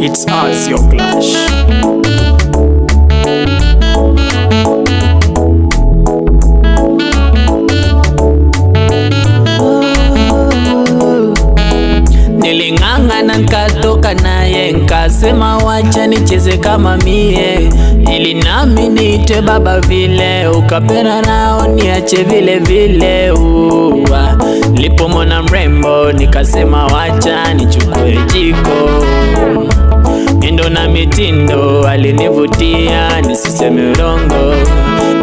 It's us, your clash. Niling'ang'ana nkatoka naye, nkasema wacha nicheze kama mie, ili nami niitwe baba vile, ukapenda nao niache vile vile. Nilipomwona mrembo nikasema wacha nichukue jiko, miendo na mitindo alinivutia, nisiseme urongo,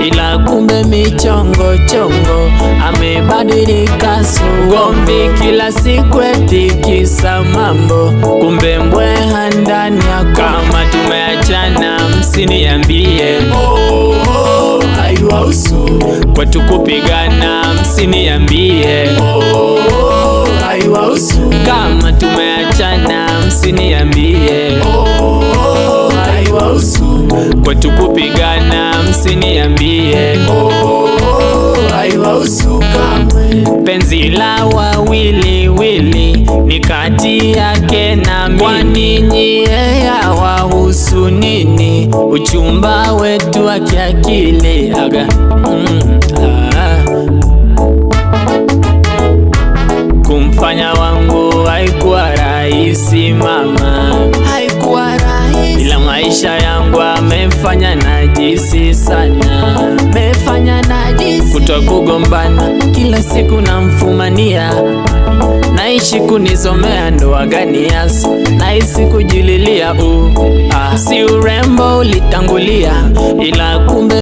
ila kumbe michongo chongo amebadilika sugomvi, kila siku etikisa mambo, kumbe mbweha ndani yako. Kama tumeachana msiniambie, haiwahusu kwetu kupigana, msiniambie, haiwahusu. Kama tumeachana msiniambie, haiwahusu kwetu kupigana, msiniambie, haiwahusu kamwe. Penzi la wawili wili ni kati yake na mimi, kwa ninyi hawahusu nini? Uchumba wetu wa kiakili aga kumfanya wangu haikuwa rahisi mama, haikuwa rahisi, ila maisha yangu amefanya najisi sana, amefanya najisi. Kutoa kugombana kila siku namfumania, naishi kunisomea ndoa gani hasa, nahisi kujililia si urembo ulitangulia, ila kumbe